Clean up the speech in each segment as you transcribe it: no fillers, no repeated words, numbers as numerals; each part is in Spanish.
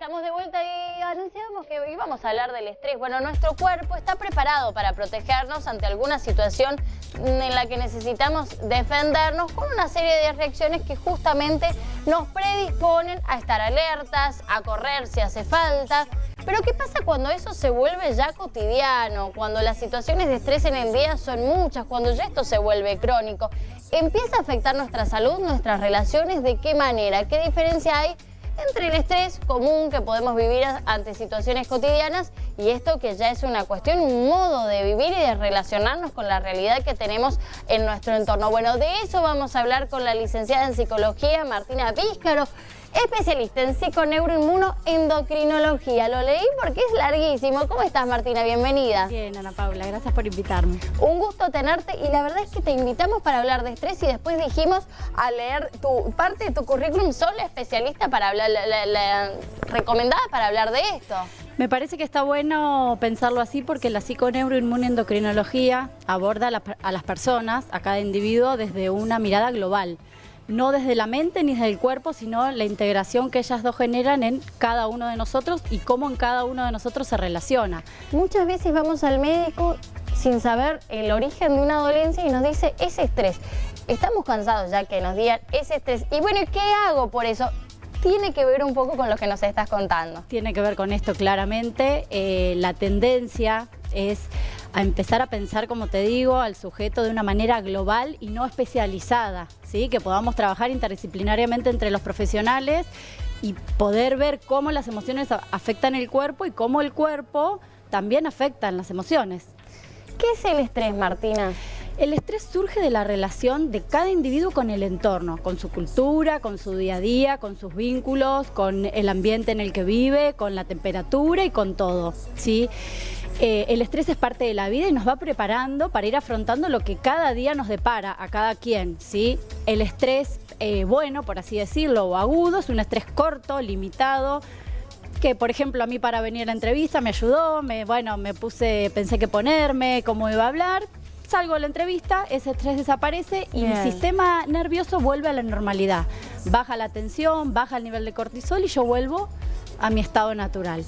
Estamos de vuelta y anunciamos que íbamos a hablar del estrés. Bueno, nuestro cuerpo está preparado para protegernos ante alguna situación en la que necesitamos defendernos con una serie de reacciones que justamente nos predisponen a estar alertas, a correr si hace falta. Pero ¿qué pasa cuando eso se vuelve ya cotidiano? Cuando las situaciones de estrés en el día son muchas, cuando ya esto se vuelve crónico. ¿Empieza a afectar nuestra salud, nuestras relaciones? ¿De qué manera? ¿Qué diferencia hay entre el estrés común que podemos vivir ante situaciones cotidianas y esto que ya es una cuestión, un modo de vivir y de relacionarnos con la realidad que tenemos en nuestro entorno? Bueno, de eso vamos a hablar con la licenciada en psicología Martina Píscaro, especialista en psiconeuroinmunoendocrinología. Lo leí porque es larguísimo. ¿Cómo estás, Martina? Bienvenida. Bien, Ana Paula, gracias por invitarme. Un gusto tenerte y la verdad es que te invitamos para hablar de estrés y después dijimos a leer parte de tu currículum. Sos la especialista para hablar, la recomendada para hablar de esto. Me parece que está bueno pensarlo así porque la psiconeuroinmunoendocrinología aborda a las personas, a cada individuo, desde una mirada global. No desde la mente ni desde el cuerpo, sino la integración que ellas dos generan en cada uno de nosotros y cómo en cada uno de nosotros se relaciona. Muchas veces vamos al médico sin saber el origen de una dolencia y nos dice ese estrés. Estamos cansados ya que nos digan ese estrés. Y bueno, ¿qué hago por eso? Tiene que ver un poco con lo que nos estás contando. Tiene que ver con esto claramente. La tendencia es a empezar a pensar, como te digo, al sujeto de una manera global y no especializada, ¿sí? Que podamos trabajar interdisciplinariamente entre los profesionales y poder ver cómo las emociones afectan el cuerpo y cómo el cuerpo también afecta las emociones. ¿Qué es el estrés, Martina? El estrés surge de la relación de cada individuo con el entorno, con su cultura, con su día a día, con sus vínculos, con el ambiente en el que vive, con la temperatura y con todo, ¿sí? El estrés es parte de la vida y nos va preparando para ir afrontando lo que cada día nos depara a cada quien, ¿sí? El estrés bueno, por así decirlo, o agudo, es un estrés corto, limitado, que por ejemplo a mí para venir a la entrevista me ayudó, pensé qué ponerme, cómo iba a hablar. Salgo de la entrevista, ese estrés desaparece y mi sistema nervioso vuelve a la normalidad. Baja la tensión, baja el nivel de cortisol y yo vuelvo a mi estado natural.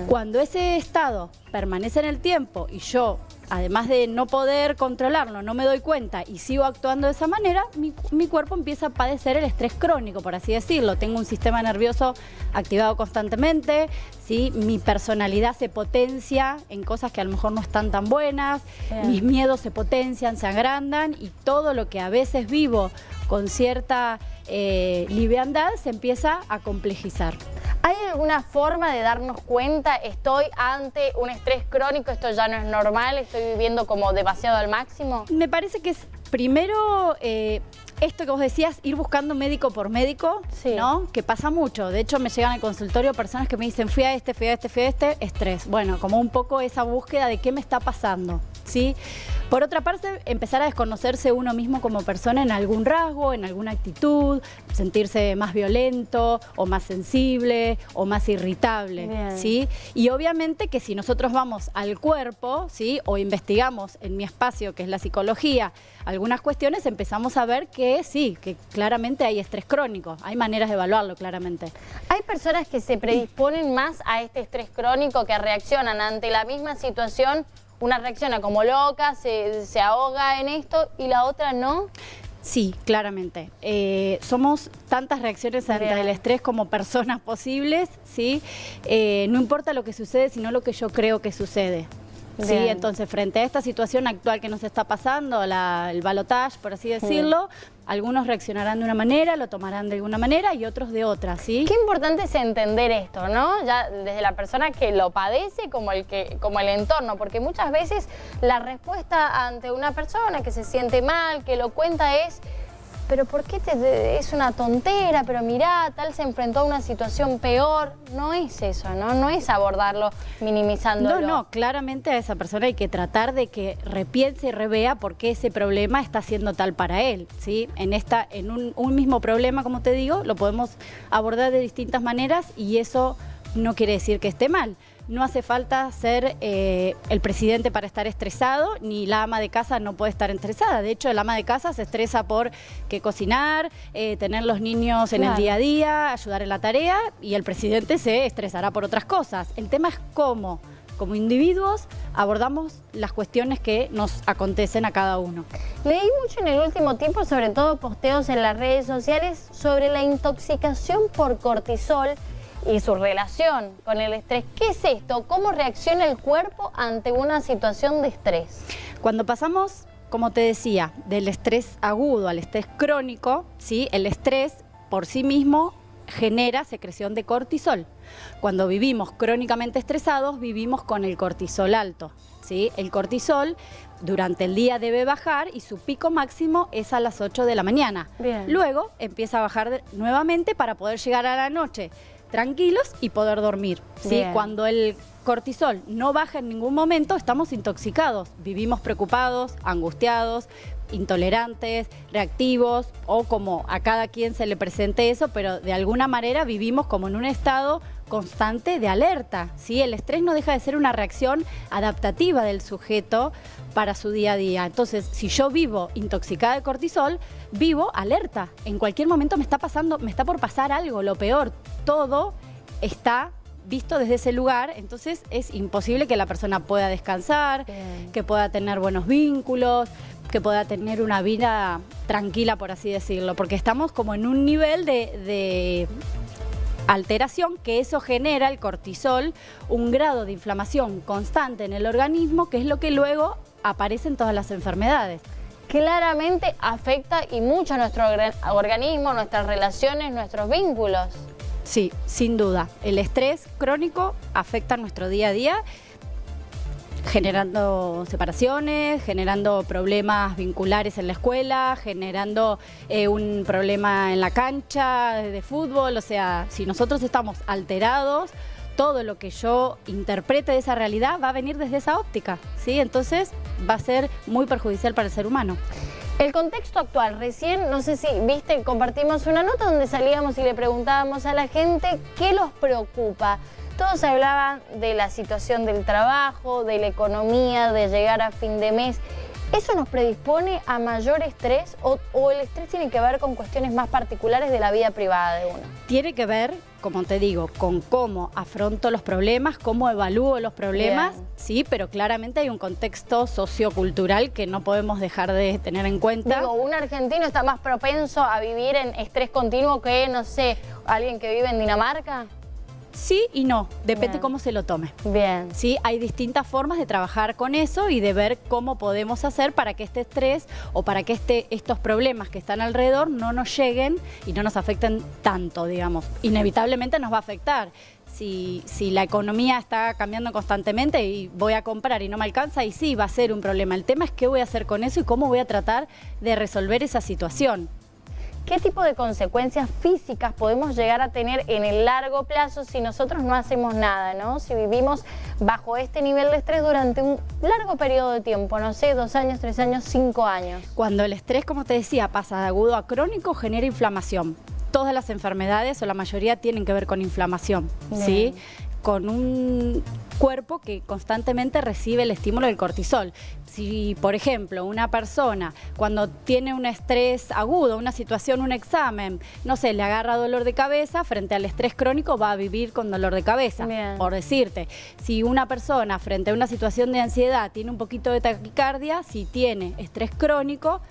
Cuando ese estado permanece en el tiempo y yo, además de no poder controlarlo, no me doy cuenta y sigo actuando de esa manera, mi cuerpo empieza a padecer el estrés crónico, por así decirlo. Tengo un sistema nervioso activado constantemente, ¿sí? Mi personalidad se potencia en cosas que a lo mejor no están tan buenas, mis miedos se potencian, se agrandan y todo lo que a veces vivo con cierta liviandad se empieza a complejizar. ¿Hay alguna forma de darnos cuenta, estoy ante un estrés crónico, esto ya no es normal, estoy viviendo como demasiado al máximo? Me parece que es primero esto que vos decías, ir buscando médico por médico, ¿no? Que pasa mucho. De hecho, me llegan al consultorio personas que me dicen fui a este, estrés. Bueno, como un poco esa búsqueda de qué me está pasando, ¿sí? Por otra parte, empezar a desconocerse uno mismo como persona en algún rasgo, en alguna actitud, sentirse más violento o más sensible o más irritable, ¿sí? Y obviamente que si nosotros vamos al cuerpo, ¿sí? O investigamos en mi espacio, que es la psicología, algunas cuestiones, empezamos a ver que sí, que claramente hay estrés crónico. Hay maneras de evaluarlo claramente. Hay personas que se predisponen más a este estrés crónico, que reaccionan ante la misma situación. Una reacciona como loca, se ahoga en esto y la otra no. Sí, claramente. Somos tantas reacciones ante el estrés como personas posibles, ¿sí? No importa lo que sucede, sino lo que yo creo que sucede. Sí, entonces frente a esta situación actual que nos está pasando, el balotaje, por así decirlo, algunos reaccionarán de una manera, lo tomarán de una manera y otros de otra, ¿sí? Qué importante es entender esto, ¿no? Ya desde la persona que lo padece como el entorno, porque muchas veces la respuesta ante una persona que se siente mal, que lo cuenta es: pero ¿por qué es una tontera? Pero mirá, tal se enfrentó a una situación peor. No es eso, ¿no? No es abordarlo minimizándolo. No, claramente a esa persona hay que tratar de que repiense y revea por qué ese problema está siendo tal para él, ¿sí? En un mismo problema, como te digo, lo podemos abordar de distintas maneras y eso no quiere decir que esté mal. no hace falta ser el presidente para estar estresado, ni la ama de casa no puede estar estresada. De hecho, el ama de casa se estresa por que cocinar, tener los niños en el día a día, ayudar en la tarea, y el presidente se estresará por otras cosas. El tema es cómo, como individuos, abordamos las cuestiones que nos acontecen a cada uno. Leí mucho en el último tiempo, sobre todo posteos en las redes sociales, sobre la intoxicación por cortisol y su relación con el estrés. ¿Qué es esto? ¿Cómo reacciona el cuerpo ante una situación de estrés? Cuando pasamos, como te decía, del estrés agudo al estrés crónico, ¿sí? El estrés por sí mismo genera secreción de cortisol. Cuando vivimos crónicamente estresados, vivimos con el cortisol alto, ¿sí? El cortisol durante el día debe bajar y su pico máximo es a las 8 de la mañana. Bien. Luego empieza a bajar nuevamente para poder llegar a la noche tranquilos y poder dormir, ¿sí? Cuando el cortisol no baja en ningún momento, estamos intoxicados, vivimos preocupados, angustiados, intolerantes, reactivos, o como a cada quien se le presente eso, pero de alguna manera vivimos como en un estado constante de alerta, ¿sí? El estrés no deja de ser una reacción adaptativa del sujeto para su día a día. Entonces, si yo vivo intoxicada de cortisol, vivo alerta. En cualquier momento me está por pasar algo, lo peor. Todo está visto desde ese lugar, entonces es imposible que la persona pueda descansar, que pueda tener buenos vínculos, que pueda tener una vida tranquila, por así decirlo, porque estamos como en un nivel de alteración, que eso genera, el cortisol, un grado de inflamación constante en el organismo, que es lo que luego aparece en todas las enfermedades. Claramente afecta y mucho a nuestro organismo, nuestras relaciones, nuestros vínculos. Sí, sin duda. El estrés crónico afecta nuestro día a día, generando separaciones, generando problemas vinculares en la escuela, generando un problema en la cancha de fútbol. O sea, si nosotros estamos alterados, todo lo que yo interprete de esa realidad va a venir desde esa óptica, ¿sí? Entonces va a ser muy perjudicial para el ser humano. El contexto actual, recién, no sé si viste, compartimos una nota donde salíamos y le preguntábamos a la gente qué los preocupa. Todos hablaban de la situación del trabajo, de la economía, de llegar a fin de mes. ¿Eso nos predispone a mayor estrés o el estrés tiene que ver con cuestiones más particulares de la vida privada de uno? Tiene que ver, como te digo, con cómo afronto los problemas, cómo evalúo los problemas, sí, pero claramente hay un contexto sociocultural que no podemos dejar de tener en cuenta. Digo, un argentino está más propenso a vivir en estrés continuo que, no sé, alguien que vive en Dinamarca. Sí y no, depende cómo se lo tome. Bien. Sí, hay distintas formas de trabajar con eso y de ver cómo podemos hacer para que este estrés o para que estos problemas que están alrededor no nos lleguen y no nos afecten tanto, digamos. Inevitablemente nos va a afectar. Si la economía está cambiando constantemente y voy a comprar y no me alcanza, y sí, va a ser un problema. El tema es qué voy a hacer con eso y cómo voy a tratar de resolver esa situación. ¿Qué tipo de consecuencias físicas podemos llegar a tener en el largo plazo si nosotros no hacemos nada, ¿no? Si vivimos bajo este nivel de estrés durante un largo periodo de tiempo, no sé, 2 años, 3 años, 5 años. Cuando el estrés, como te decía, pasa de agudo a crónico, genera inflamación. Todas las enfermedades o la mayoría tienen que ver con inflamación, ¿sí? Con un cuerpo que constantemente recibe el estímulo del cortisol. Si, por ejemplo, una persona cuando tiene un estrés agudo, una situación, un examen, no sé, le agarra dolor de cabeza, frente al estrés crónico va a vivir con dolor de cabeza, por decirte. Si una persona frente a una situación de ansiedad tiene un poquito de taquicardia, si tiene estrés crónico,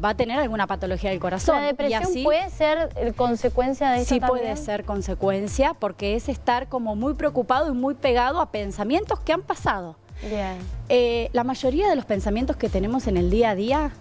va a tener alguna patología del corazón. ¿La depresión y así, puede ser consecuencia de eso sí también? Puede ser consecuencia, porque es estar como muy preocupado y muy pegado a pensamientos que han pasado. Bien. La mayoría de los pensamientos que tenemos en el día a día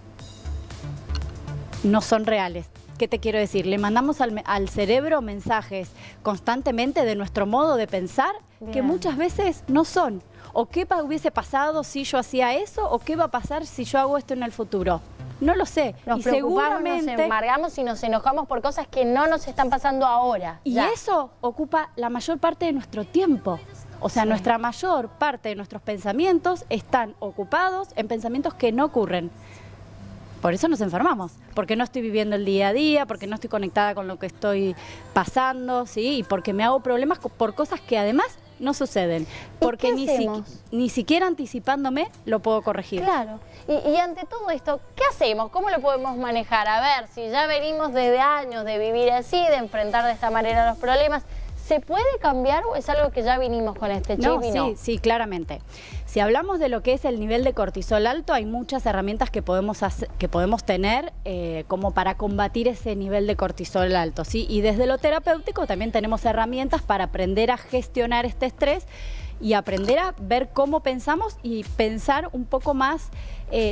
no son reales. ¿Qué te quiero decir? Le mandamos al cerebro mensajes constantemente de nuestro modo de pensar que muchas veces no son. O qué hubiese pasado si yo hacía eso, o qué va a pasar si yo hago esto en el futuro. No lo sé. Nos preocupamos, nos embargamos y nos enojamos por cosas que no nos están pasando ahora. Y eso ocupa la mayor parte de nuestro tiempo. O sea, nuestra mayor parte de nuestros pensamientos están ocupados en pensamientos que no ocurren. Por eso nos enfermamos, porque no estoy viviendo el día a día, porque no estoy conectada con lo que estoy pasando, ¿sí? Y porque me hago problemas por cosas que además no suceden. Porque ni siquiera anticipándome lo puedo corregir. Claro. Y ante todo esto, ¿qué hacemos? ¿Cómo lo podemos manejar? A ver, si ya venimos desde años de vivir así, de enfrentar de esta manera los problemas, ¿se puede cambiar o es algo que ya vinimos con este chip y no? Sí, claramente. Si hablamos de lo que es el nivel de cortisol alto, hay muchas herramientas que podemos tener como para combatir ese nivel de cortisol alto, ¿sí? Y desde lo terapéutico también tenemos herramientas para aprender a gestionar este estrés y aprender a ver cómo pensamos y pensar un poco más,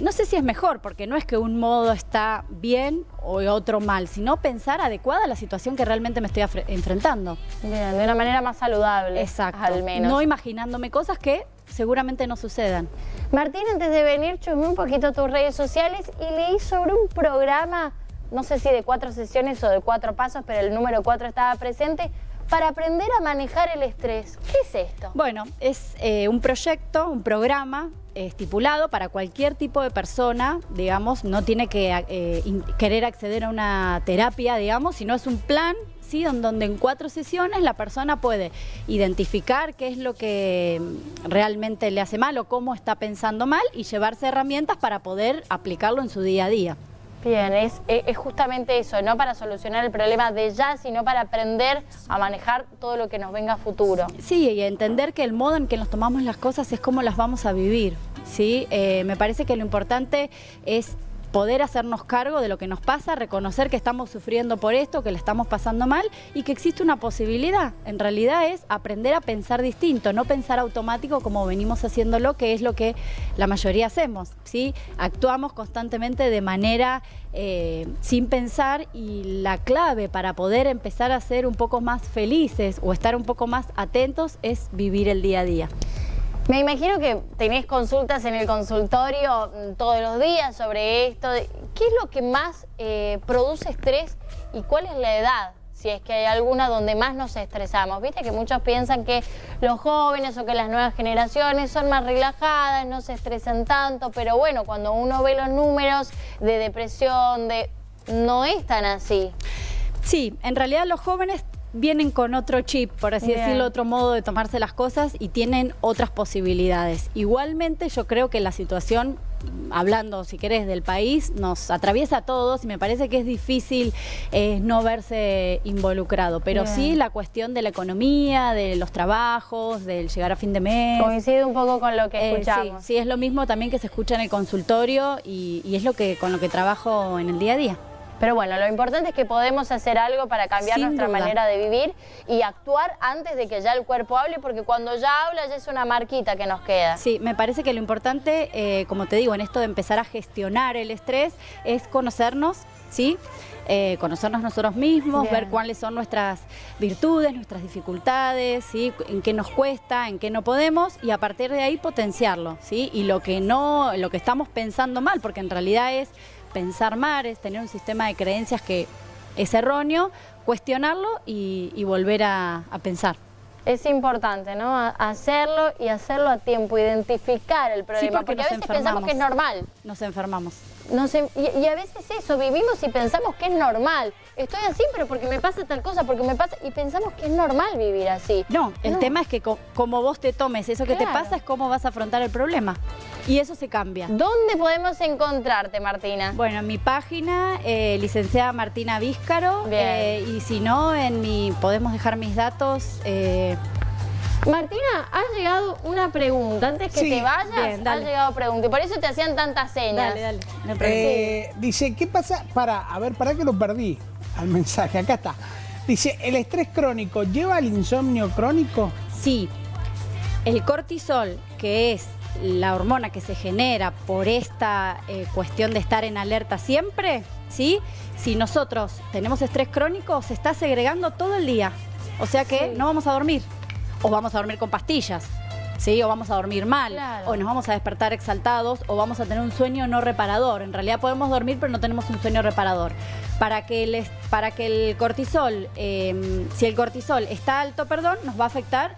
no sé si es mejor, porque no es que un modo está bien o otro mal, sino pensar adecuada a la situación que realmente me estoy enfrentando. Bien, de una manera más saludable. Exacto. Al menos. No imaginándome cosas que seguramente no sucedan. Martín, antes de venir, chusmeé un poquito tus redes sociales y leí sobre un programa, no sé si de 4 sesiones o de 4 pasos, pero el número 4 estaba presente, para aprender a manejar el estrés. ¿Qué es esto? Bueno, es un proyecto, un programa estipulado para cualquier tipo de persona, digamos, no tiene que querer acceder a una terapia, digamos, sino es un plan, ¿sí? Donde en 4 sesiones la persona puede identificar qué es lo que realmente le hace mal o cómo está pensando mal y llevarse herramientas para poder aplicarlo en su día a día. Bien, es justamente eso, no para solucionar el problema de ya, sino para aprender a manejar todo lo que nos venga a futuro. Sí, y entender que el modo en que nos tomamos las cosas es cómo las vamos a vivir, ¿sí? Me parece que lo importante es poder hacernos cargo de lo que nos pasa, reconocer que estamos sufriendo por esto, que le estamos pasando mal y que existe una posibilidad. En realidad es aprender a pensar distinto, no pensar automático como venimos haciéndolo, que es lo que la mayoría hacemos, ¿sí? Actuamos constantemente de manera sin pensar y la clave para poder empezar a ser un poco más felices o estar un poco más atentos es vivir el día a día. Me imagino que tenés consultas en el consultorio todos los días sobre esto. ¿Qué es lo que más produce estrés y cuál es la edad? Si es que hay alguna donde más nos estresamos. Viste que muchos piensan que los jóvenes o que las nuevas generaciones son más relajadas, no se estresan tanto, pero bueno, cuando uno ve los números de depresión, no es tan así. Sí, en realidad los jóvenes vienen con otro chip, por así decirlo, otro modo de tomarse las cosas y tienen otras posibilidades. Igualmente yo creo que la situación, hablando si querés del país, nos atraviesa a todos y me parece que es difícil no verse involucrado, pero sí la cuestión de la economía, de los trabajos, del llegar a fin de mes. Coincide un poco con lo que escuchamos. Sí, es lo mismo también que se escucha en el consultorio y es con lo que trabajo en el día a día. Pero bueno, lo importante es que podemos hacer algo para cambiar nuestra manera de vivir y actuar antes de que ya el cuerpo hable, porque cuando ya habla ya es una marquita que nos queda. Sí, me parece que lo importante, como te digo, en esto de empezar a gestionar el estrés, es conocernos, ¿sí? Conocernos nosotros mismos, ver cuáles son nuestras virtudes, nuestras dificultades, ¿sí? En qué nos cuesta, en qué no podemos y a partir de ahí potenciarlo, ¿sí? Y lo que estamos pensando mal, porque en realidad es pensar mal, es tener un sistema de creencias que es erróneo, cuestionarlo y volver a pensar. Es importante, ¿no? Hacerlo y hacerlo a tiempo, identificar el problema, sí, porque a veces pensamos que es normal. Nos enfermamos. Y a veces eso, vivimos y pensamos que es normal. Estoy así, pero porque me pasa tal cosa, porque me pasa... Y pensamos que es normal vivir así. No, el tema es que como vos te tomes eso que te pasa es cómo vas a afrontar el problema. Y eso se cambia. ¿Dónde podemos encontrarte, Martina? Bueno, en mi página, licenciada Martina Víscaro. Y si no, podemos dejar mis datos... Martina, ha llegado una pregunta. Antes que te vayas, ha llegado pregunta. Y por eso te hacían tantas señas. Dale. Dice, ¿qué pasa? Para que lo perdí al mensaje. Acá está. Dice, ¿el estrés crónico lleva al insomnio crónico? Sí. El cortisol, que es la hormona que se genera por esta cuestión de estar en alerta siempre, ¿sí? Si nosotros tenemos estrés crónico, se está segregando todo el día. O sea que no vamos a dormir. O vamos a dormir con pastillas, ¿sí? O vamos a dormir mal, o nos vamos a despertar exaltados, o vamos a tener un sueño no reparador. En realidad podemos dormir, pero no tenemos un sueño reparador. Para que el cortisol, si el cortisol está alto, nos va a afectar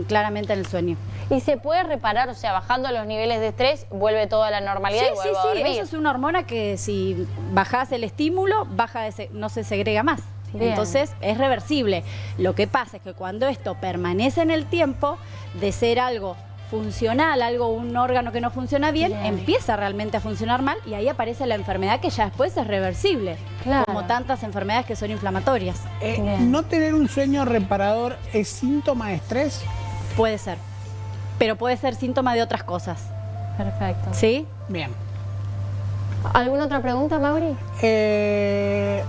claramente en el sueño. ¿Y se puede reparar? O sea, bajando los niveles de estrés, vuelve toda a la normalidad y vuelve a dormir. Eso es una hormona que si bajás el estímulo, no se segrega más. Bien. Entonces es reversible. Lo que pasa es que cuando esto permanece en el tiempo, de ser algo funcional, un órgano que no funciona bien, empieza realmente a funcionar mal y ahí aparece la enfermedad que ya después es reversible, Claro. como tantas enfermedades que son inflamatorias. ¿No tener un sueño reparador es síntoma de estrés? Puede ser, pero puede ser síntoma de otras cosas, Perfecto. ¿sí? Bien. ¿Alguna otra pregunta, Mauri? ¿Que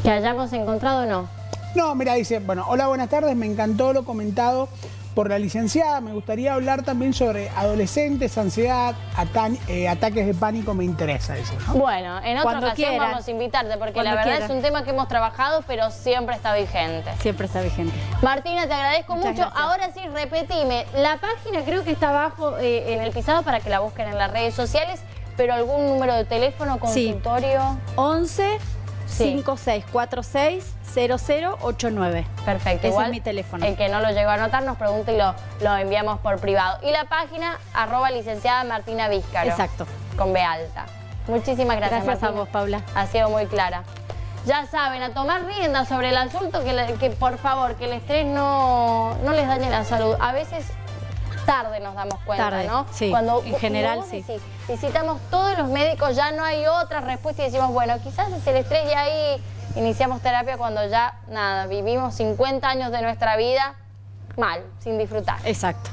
hayamos encontrado o no? No, mira, dice, bueno, hola, buenas tardes, me encantó lo comentado por la licenciada, me gustaría hablar también sobre adolescentes, ansiedad, ataques de pánico, me interesa, dice, ¿no? Bueno, en otra Cuando ocasión quieran. vamos a invitarte porque Cuando la verdad quieran. es un tema que hemos trabajado, pero siempre está vigente. Siempre está vigente. Martina, te agradezco Muchas mucho. gracias. Ahora sí, repetime. La página creo que está abajo en el pisado para que la busquen en las redes sociales, pero algún número de teléfono, Sí. consultorio. 11 Sí. 5646 0089. Perfecto. Ese Igual, es mi teléfono. El que no lo llegó a anotar nos pregunta y lo enviamos por privado. Y la página @licenciada Martina Víscaro. Exacto. Con B alta. Muchísimas gracias, Gracias a Martina. vos, Paula. Ha sido muy clara. Ya saben, a tomar riendas sobre el asunto, que por favor, que el estrés no les dañe la salud. A veces tarde nos damos cuenta, Tarde, ¿no? sí, en general, como vos sí. decís, visitamos todos los médicos, ya no hay otra respuesta y decimos, bueno, quizás es el estrés y ahí iniciamos terapia cuando ya, nada, vivimos 50 años de nuestra vida mal, sin disfrutar. Exacto.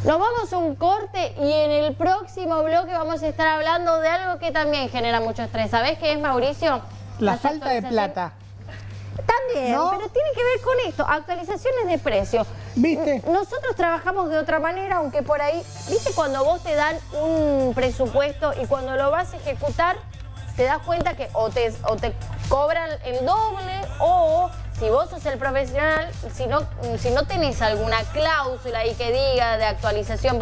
Nos vamos a un corte y en el próximo bloque vamos a estar hablando de algo que también genera mucho estrés. ¿Sabés qué es, Mauricio? La Las falta de actualizaciones. plata. También, ¿No? pero tiene que ver con esto, actualizaciones de precio. ¿Viste? Nosotros trabajamos de otra manera, aunque por ahí, ¿viste cuando vos te dan un presupuesto y cuando lo vas a ejecutar, te das cuenta que o te cobran el doble o si vos sos el profesional, si no tenés alguna cláusula ahí que diga de actualización,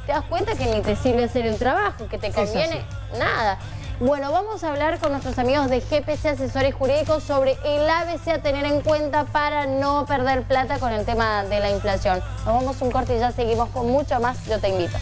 te das cuenta que ni te sirve hacer el trabajo, que te conviene nada. Bueno, vamos a hablar con nuestros amigos de GPC Asesores Jurídicos sobre el ABC a tener en cuenta para no perder plata con el tema de la inflación. Nos vamos a un corte y ya seguimos con mucho más. Yo te invito.